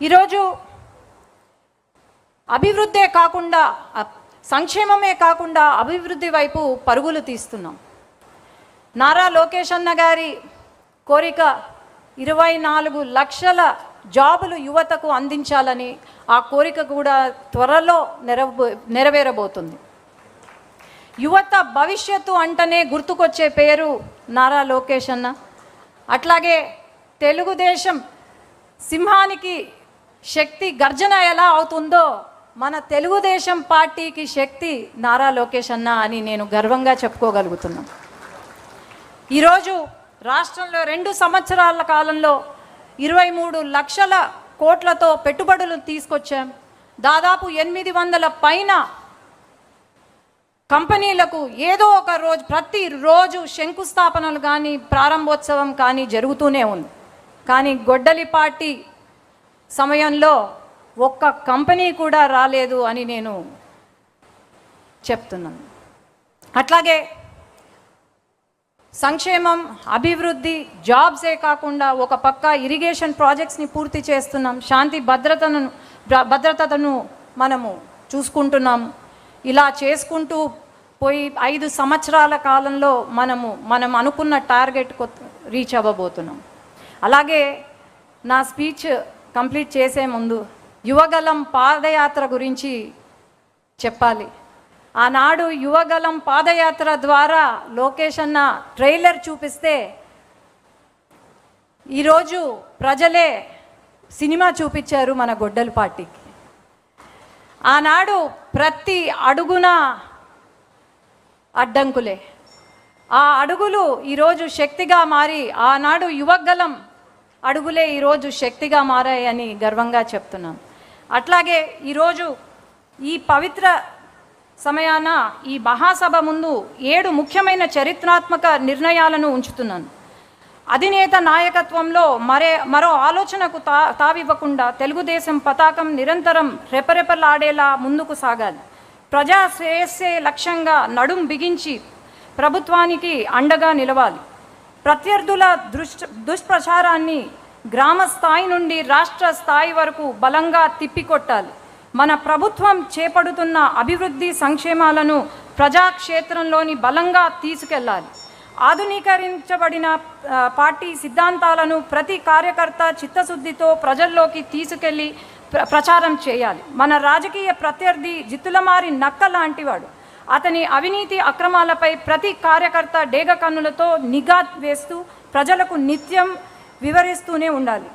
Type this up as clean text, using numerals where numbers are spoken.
ఈరోజు అభివృద్ధే కాకుండా సంక్షేమమే కాకుండా అభివృద్ధి వైపు పరుగులు తీస్తున్నాం. నారా లోకేష్ అన్న గారి కోరిక 24 లక్షల జాబులు యువతకు అందించాలని, ఆ కోరిక కూడా త్వరలో నెరవేరబోతుంది. యువత భవిష్యత్తు అంటనే గుర్తుకొచ్చే పేరు నారా లోకేష్ అన్న. అట్లాగే తెలుగుదేశం సింహానికి శక్తి గర్జన ఎలా అవుతుందో మన తెలుగుదేశం పార్టీకి శక్తి నారా లోకేష్ అన్న అని నేను గర్వంగా చెప్పుకోగలుగుతున్నాను. ఈరోజు రాష్ట్రంలో 2 సంవత్సరాల కాలంలో 23 లక్షల కోట్లతో పెట్టుబడులు తీసుకొచ్చాం. దాదాపు 800 పైన కంపెనీలకు ఏదో ఒక రోజు ప్రతిరోజు శంకుస్థాపనలు కానీ ప్రారంభోత్సవం కానీ జరుగుతూనే ఉంది. కానీ గొడ్డలి పార్టీ సమయంలో ఒక్క కంపెనీ కూడా రాలేదు అని నేను చెప్తున్నాను. అట్లాగే సంక్షేమం, అభివృద్ధి, జాబ్సే కాకుండా ఒక పక్క ఇరిగేషన్ ప్రాజెక్ట్స్ని పూర్తి చేస్తున్నాం. శాంతి భద్రతను మనము చూసుకుంటున్నాము. ఇలా చేసుకుంటూ పోయి 5 సంవత్సరాల కాలంలో మనం అనుకున్న టార్గెట్ రీచ్ అవ్వబోతున్నాం. అలాగే నా స్పీచ్ కంప్లీట్ చేసే ముందు యువగలం పాదయాత్ర గురించి చెప్పాలి. ఆనాడు యువగలం పాదయాత్ర ద్వారా లోకేష్ అన్న ట్రైలర్ చూపిస్తే ఈరోజు ప్రజలే సినిమా చూపించారు మన గొడ్డలి పార్టీకి. ఆనాడు ప్రతి అడుగున అడ్డంకులే, ఆ అడుగులు ఈరోజు శక్తిగా మారి, ఆనాడు యువగలం అడుగులే ఈరోజు శక్తిగా మారాయని గర్వంగా చెప్తున్నాను. అట్లాగే ఈరోజు ఈ పవిత్ర సమయాన ఈ మహాసభ ముందు 7 ముఖ్యమైన చరిత్రాత్మక నిర్ణయాలను ఉంచుతున్నాను. అధినేత నాయకత్వంలో మరో ఆలోచనకు తావివ్వకుండా తెలుగుదేశం పతాకం నిరంతరం రెపరెపలాడేలా ముందుకు సాగాలి. ప్రజా శ్రేయస్సే లక్ష్యంగా నడుం బిగించి ప్రభుత్వానికి అండగా నిలవాలి. ప్రత్యర్థుల దుష్ప్రచారాన్ని గ్రామ స్థాయి నుండి రాష్ట్ర స్థాయి వరకు బలంగా తిప్పికొట్టాలి. మన ప్రభుత్వం చేపడుతున్న అభివృద్ధి సంక్షేమాలను ప్రజాక్షేత్రంలోని బలంగా తీసుకెళ్లాలి. ఆధునీకరించబడిన పార్టీ సిద్ధాంతాలను ప్రతి కార్యకర్త చిత్తశుద్ధితో ప్రజల్లోకి తీసుకెళ్లి ప్రచారం చేయాలి. మన రాజకీయ ప్రత్యర్థి జిత్తులమారి నక్క లాంటివాడు. అతని అవినీతి అక్రమాలపై ప్రతి కార్యకర్త డేగ కన్నులతో నిఘా వేస్తూ ప్రజలకు నిత్యం వివరిస్తూనే ఉండాలి.